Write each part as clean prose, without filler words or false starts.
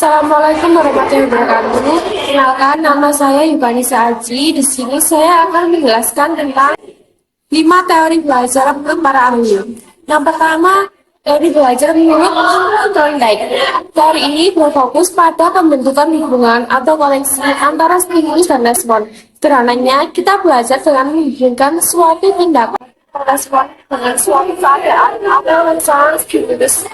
Assalamualaikum warahmatullahi wabarakatuh. Kenalkan, nama saya Yubanisa Aji. Di sini saya akan menjelaskan tentang 5 teori belajar menurut para ahli. Yang pertama, teori belajar menurut Thorndike. Teori ini berfokus pada pembentukan hubungan atau koneksi antara stimulus dan respon. Sederhananya, kita belajar dengan menghubungkan suatu tindakan respon dengan suatu keadaan atau rencana stimulus.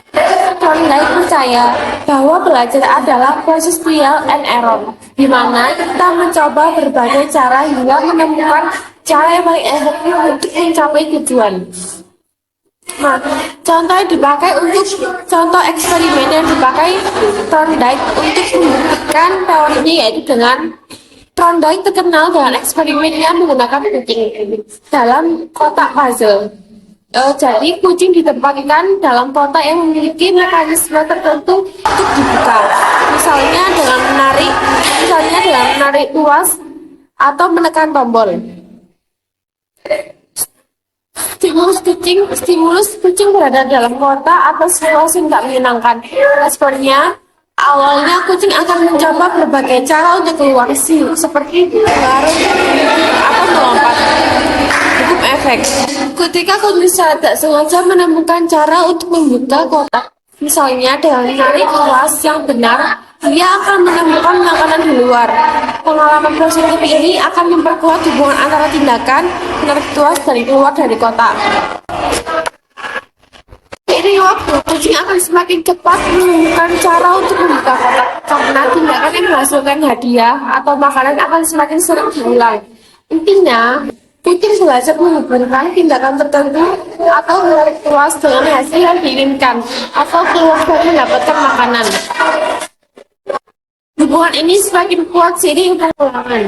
Thorndike percaya bahwa belajar adalah proses trial and error, di mana kita mencoba berbagai cara hingga menemukan cara yang paling efektif untuk mencapai tujuan. Nah, contoh eksperimen yang dipakai Thorndike untuk membuktikan teorinya yaitu dengan Thorndike terkenal dengan eksperimennya menggunakan kucing dalam kotak puzzle. Jadi kucing ditempatkan dalam kotak yang memiliki mekanisme tertentu untuk dibuka. Misalnya dengan menarik tuas atau menekan tombol. Stimulus kucing berada dalam kotak atau situasi tidak menyenangkan. Responnya, awalnya kucing akan mencoba berbagai cara untuk keluar seperti berlari atau melompat. Hukum efek. Ketika kucing tidak sengaja menemukan cara untuk membuka kotak, misalnya dengan menarik tuas yang benar, dia akan menemukan makanan di luar. Pengalaman positif ini akan memperkuat hubungan antara tindakan menarik tuas dan keluar dari kotak. Seiring waktu, kucing akan semakin cepat menemukan cara untuk membuka kotak karena tindakan yang menghasilkan hadiah atau makanan akan semakin sering diulang. Intinya, kucing belajar menghubungkan tindakan tertentu atau menarik tuas dengan hasil yang diinginkan atau keluar dari mendapatkan makanan. Hubungan ini semakin kuat seiring pengulangan.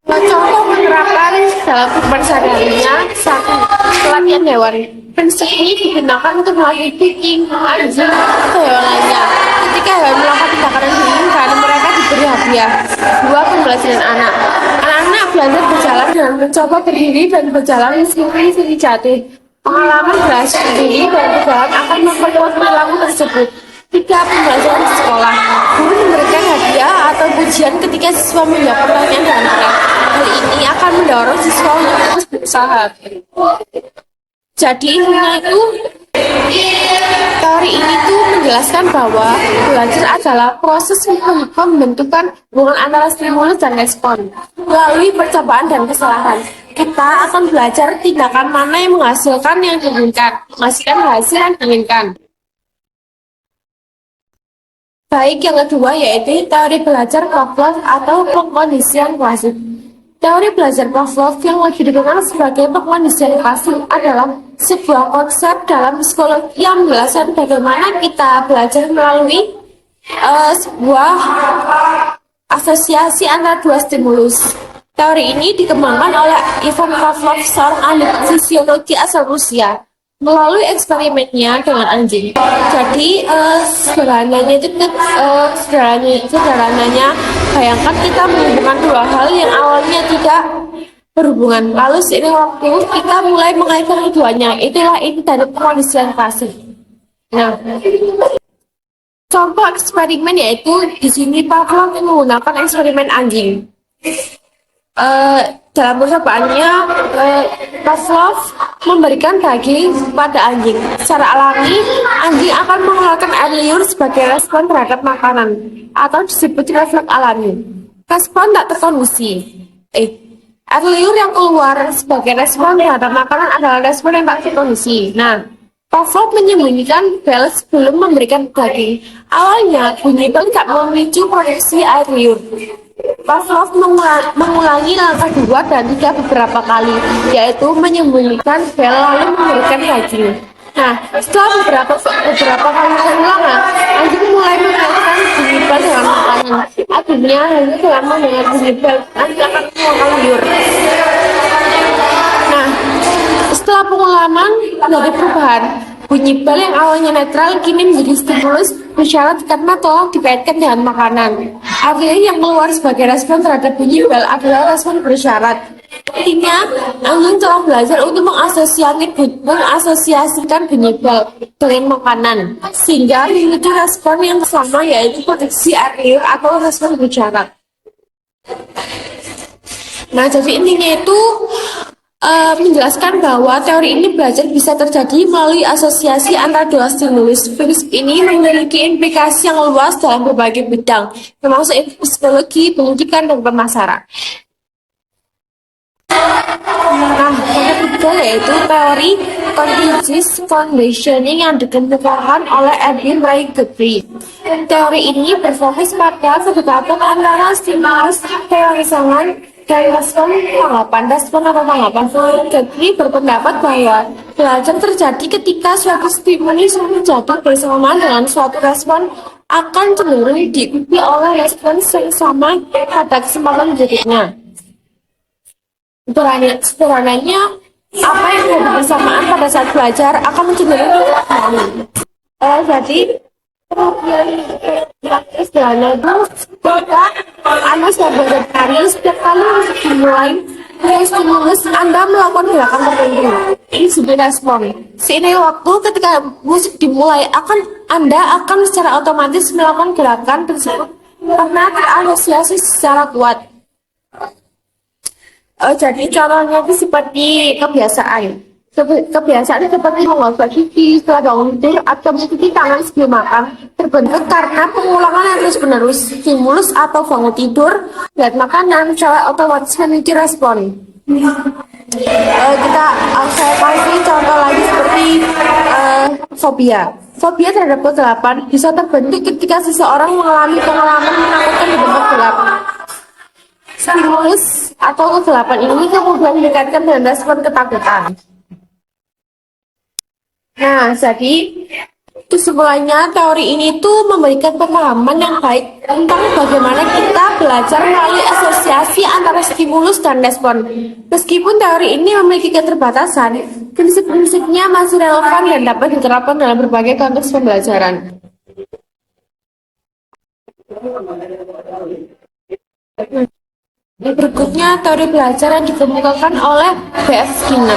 Contoh penerapan dalam kehidupan sehari-harinya. 1. Pelatihan hewan. Prinsip ini digunakan untuk melatih kucing, anjing, atau hewan lainnya. Ketika hewan melakukan tindakan yang diinginkan, mereka diberi hadiah. 2. Pembelajaran anak. Anak-anak belajar berjalan dengan mencoba berdiri dan berjalan meskipun sering jatuh. Pengalaman belajar berdiri dan berjalan akan memperkuat perilaku tersebut. 3. Pembelajaran di sekolah. Guru memberikan hadiah atau pujian ketika siswa menjawab pertanyaan dengan benar. Hal ini akan mendorong siswa untuk terus berusaha. Jadi teori ini tuh menjelaskan bahwa belajar adalah proses pembentukan hubungan antara stimulus dan respon. Melalui percobaan dan kesalahan, kita akan belajar tindakan mana yang menghasilkan hasil yang diinginkan. Baik, yang kedua yaitu teori belajar Pavlov atau pengkondisian klasik. Teori belajar Pavlov yang lebih dikenal sebagai pengkondisian klasik adalah sebuah konsep dalam psikologi yang menjelaskan bagaimana kita belajar melalui sebuah asosiasi antara dua stimulus. Teori ini dikembangkan oleh Ivan Pavlov, seorang ahli fisiologi asal Rusia, melalui eksperimennya dengan anjing. Jadi sederhananya bayangkan kita menghubungkan dua hal yang awalnya tidak berhubungan. Lalu seiring waktu kita mulai mengaitkan keduanya. Itulah inti dari pengkondisian klasik. Nah, contoh eksperimen yaitu di sini Pavlov menggunakan eksperimen anjing. Dalam percobaannya, Pavlov memberikan daging pada anjing. Secara alami, anjing akan mengeluarkan air liur sebagai respon terhadap makanan, atau disebut refleks alami. Respon tak terkondisi. Air liur yang keluar sebagai respon terhadap makanan adalah respon yang tak terkondisi. Nah, Pavlov menyembunyikan bel sebelum memberikan daging. Awalnya, bunyi bel tak memicu produksi air liur. Pavlov mengulangi langkah 2 dan 3 beberapa kali, yaitu menyembunyikan bel lalu memberikan daging. Nah, setelah beberapa kali pengulangan, anjing mulai mengenalkan bunyi bel dengan makanan. Akhirnya, hanya dengan mendengar bunyi bel, anjing akan mengeluarkan liur. Nah, setelah pengalaman dari perubahan, bunyi bel yang awalnya netral kini menjadi stimulus bersyarat karena tolong dikaitkan dengan makanan. Artinya yang keluar sebagai respon terhadap bunyi bel adalah respon bersyarat. Intinya, anjing telah belajar untuk mengasosiasikan bunyi bel dengan makanan, sehingga memiliki respon yang sama, yaitu proteksi air liur atau respon berjarak. Nah, jadi intinya itu menjelaskan bahwa teori ini belajar bisa terjadi melalui asosiasi antara dua stimulus. Prinsip ini memiliki implikasi yang luas dalam berbagai bidang, termasuk psikologi, pendidikan, dan pemasaran. Nah, yang ketiga yaitu teori contingent conditioning yang dikemukakan oleh Edwin Ray Guthrie. Teori ini berfokus pada kedekatan antara stimulus rangsangan dan respon atau tanggapan. Guthrie berpendapat bahwa belajar terjadi ketika suatu stimulus menjadi bersamaan dengan suatu respon akan cenderung diikuti oleh respons yang sama pada kesempatan berikutnya. Sederhananya, apa yang terjadi bersamaan pada saat belajar akan cenderung dipahami. Jadi, kemudian sederhana itu ketika Anda sudah belajar tari, setiap kali musik dimulai, stimulus Anda melakukan gerakan tertentu. Ini disebut respon. Seiring waktu, ketika musik dimulai, Anda akan secara otomatis melakukan gerakan tersebut karena terasosiasi secara kuat. Jadi contohnya itu seperti kebiasaan. Kebiasaan seperti menggosok gigi setelah bangun tidur atau mencuci tangan sebelum makan terbentuk karena pengulangan yang terus-menerus. Stimulus atau bangun tidur, lihat makanan, secara otomatis memiliki respon. Saya kasih contoh lagi seperti fobia. Fobia terhadap kegelapan bisa terbentuk ketika seseorang mengalami pengalaman menakutkan di tempat gelap. Stimulus atau kegelapan ini kemudian dikaitkan dengan respon ketakutan. Nah, jadi kesimpulannya teori ini tuh memberikan pemahaman yang baik tentang bagaimana kita belajar melalui asosiasi antara stimulus dan respon. Meskipun teori ini memiliki keterbatasan, prinsip-prinsipnya masih relevan dan dapat diterapkan dalam berbagai konteks pembelajaran. Berikutnya, teori belajar yang dikemukakan oleh B.F. Skinner,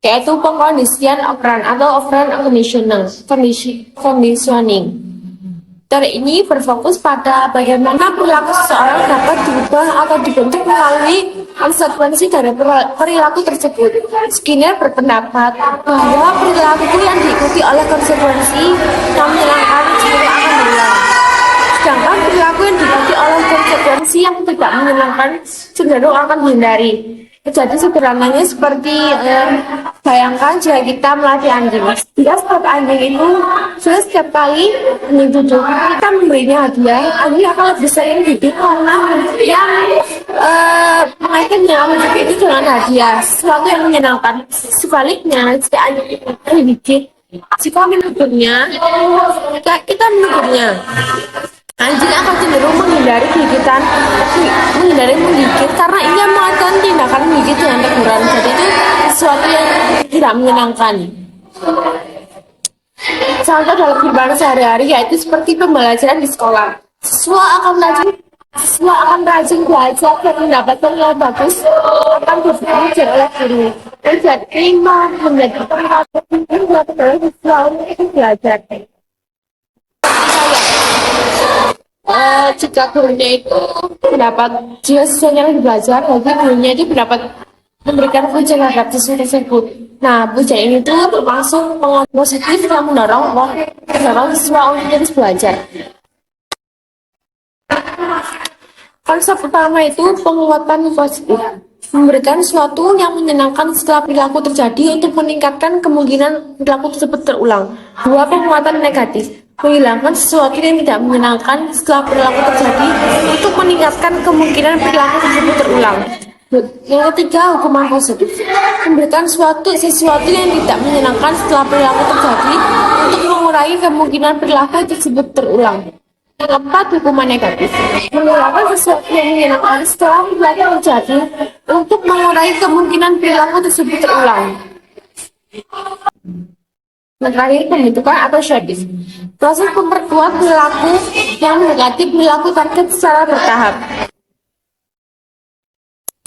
yaitu pengkondisian operan atau operant conditioning. Teori ini berfokus pada bagaimana perilaku seseorang dapat diubah atau dibentuk melalui konsekuensi dari perilaku tersebut. Skinner berpendapat bahwa perilaku yang diikuti oleh konsekuensi yang menyenangkan cenderung akan hilang. Sedangkan perilaku yang diikuti oleh konsekuensi yang tidak menyenangkan cenderung akan dihindari. Jadi sederhananya seperti bayangkan jika kita melatih anjing. Jika setiap anjing itu setiap kali anjing duduk, kita memberinya hadiah, anjing akan lebih sering duduk karena yang mengaitkan menunjuk itu dengan hadiah, sesuatu yang menyenangkan. Sebaliknya, jika anjing itu digigit, jika menegurnya, kita menegurnya, anjing akan cenderung menghindari menggigit karena ia melakukan tindakan menggigit dengan teguran. Jadi itu sesuatu yang tidak menyenangkan. Contoh dalam kehidupan sehari-hari yaitu seperti pembelajaran di sekolah. Siswa akan rajin belajar dan mendapatkan nilai bagus akan diuji oleh guru. Jadi menjadi tempat buat siswa untuk belajar. Jika gurunya itu jika siswanya lagi belajar, jadi gurunya itu dapat memberikan pujian terhadap siswa tersebut. Nah, pujian ini tuh termasuk pengaruh positif yang mendorong siswa untuk terus belajar. Konsep utama itu penguatan positif, memberikan sesuatu yang menyenangkan setelah perilaku terjadi untuk meningkatkan kemungkinan perilaku tersebut terulang. Dua, penguatan negatif, menghilangkan sesuatu yang tidak menyenangkan setelah perilaku terjadi untuk meningkatkan kemungkinan perilaku tersebut terulang. Yang ketiga, hukuman positif, memberikan sesuatu yang tidak menyenangkan setelah perilaku terjadi untuk mengurangi kemungkinan perilaku tersebut terulang. Yang keempat, hukuman negatif, menghilangkan sesuatu yang menyenangkan setelah perilaku terjadi untuk mengurangi kemungkinan perilaku tersebut terulang. Yang terakhir, pembentukan atau shadis, proses memperkuat perilaku yang negatif perilaku target secara bertahap.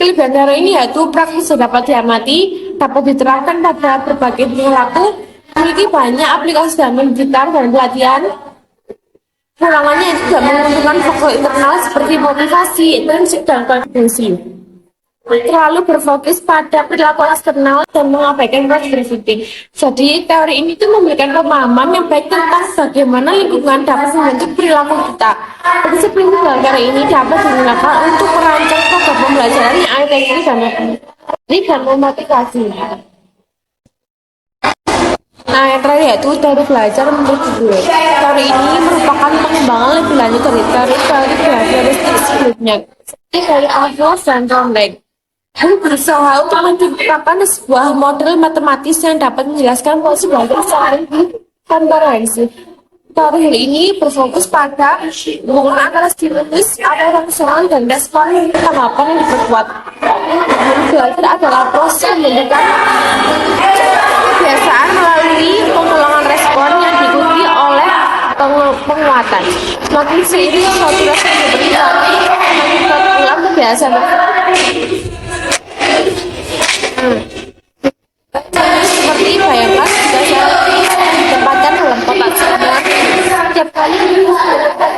Kelebihan teori ini yaitu praktis dapat diamati, dapat diterapkan pada berbagai perilaku, memiliki banyak aplikasi dalam digital dan pelatihan. Ulangannya itu tidak menguntungkan faktor internal seperti motivasi, intrinsik, dan kontribusi. Terlalu berfokus pada perilaku eksternal dan mengabaikan proses berpikir. Jadi teori ini tuh memberikan pemahaman yang baik tentang bagaimana lingkungan dapat membentuk perilaku kita. Prinsip-prinsip dalam teori ini dapat digunakan untuk merancang program pembelajaran yang efektif dan memotivasi. Nah, yang terakhir yaitu teori belajar menurut guru. Teori ini merupakan pengembangan lebih lanjut dari teori behavioristik sebelumnya, seperti dari Avlos dan Thorndike. Guru berusaha untuk menciptakan sebuah model matematis yang dapat menjelaskan proses belajar secara komprehensif. Teori ini berfokus pada hubungan antara stimulus, attention, dan respon tanggapan yang diperkuat. Belajar adalah proses membentukkan kebiasaan melalui pengulangan respon yang diikuti oleh penguatan. Semakin seiring suatu respon diberikan, semakin berulang kebiasaan. Seperti bayangkan jika saya ditempatkan dalam kotak sebenarnya, setiap kali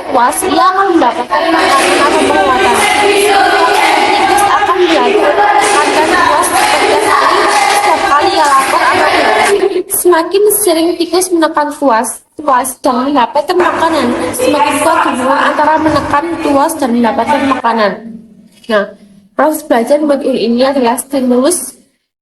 puas, ia akan mendapatkan makanan atau penguatan. Tikus akan belajar menekankan puas setiap kali ia lapar atau puas. Semakin sering tikus menekan puas dan mendapatkan makanan, semakin kuat hubungan antara menekan puas dan mendapatkan makanan. Nah, proses belajar modul ini adalah stimulus,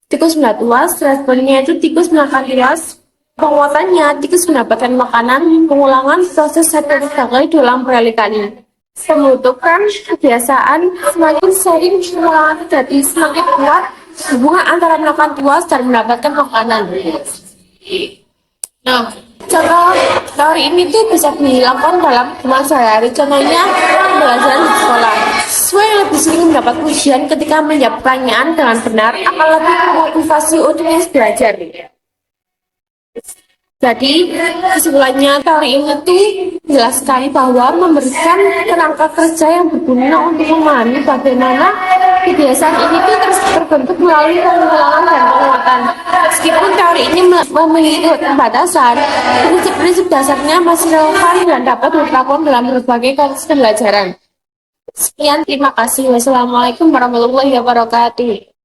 tikus melihat puas, responnya itu tikus menekan puas, penguatannya tikus mendapatkan makanan, pengulangan proses satu kali diulang berkali-kali. Pembentukan kebiasaan semakin sering pengulangan terjadi, semakin kuat hubungan antara menekan puas dan mendapatkan makanan. Nah, cara teori ini tuh bisa dilakukan dalam kehidupan sehari-hari. Contohnya pembelajaran di sekolah. Siswa yang lebih sering mendapat pujian ketika menjawab pertanyaan dengan benar akan lebih memotivasi untuk belajar. Jadi, kesimpulannya teori ini tuh menjelaskan bahwa memberikan kerangka kerja yang berguna untuk memahami bagaimana kebiasaan ini tuh terbentuk melalui pengulangan dan penguatan. Meskipun teori ini memiliki pembatasan, prinsip-prinsip dasarnya masih relevan dan dapat diterapkan dalam berbagai konteks pembelajaran. Sekian, terima kasih. Wassalamualaikum warahmatullahi wabarakatuh.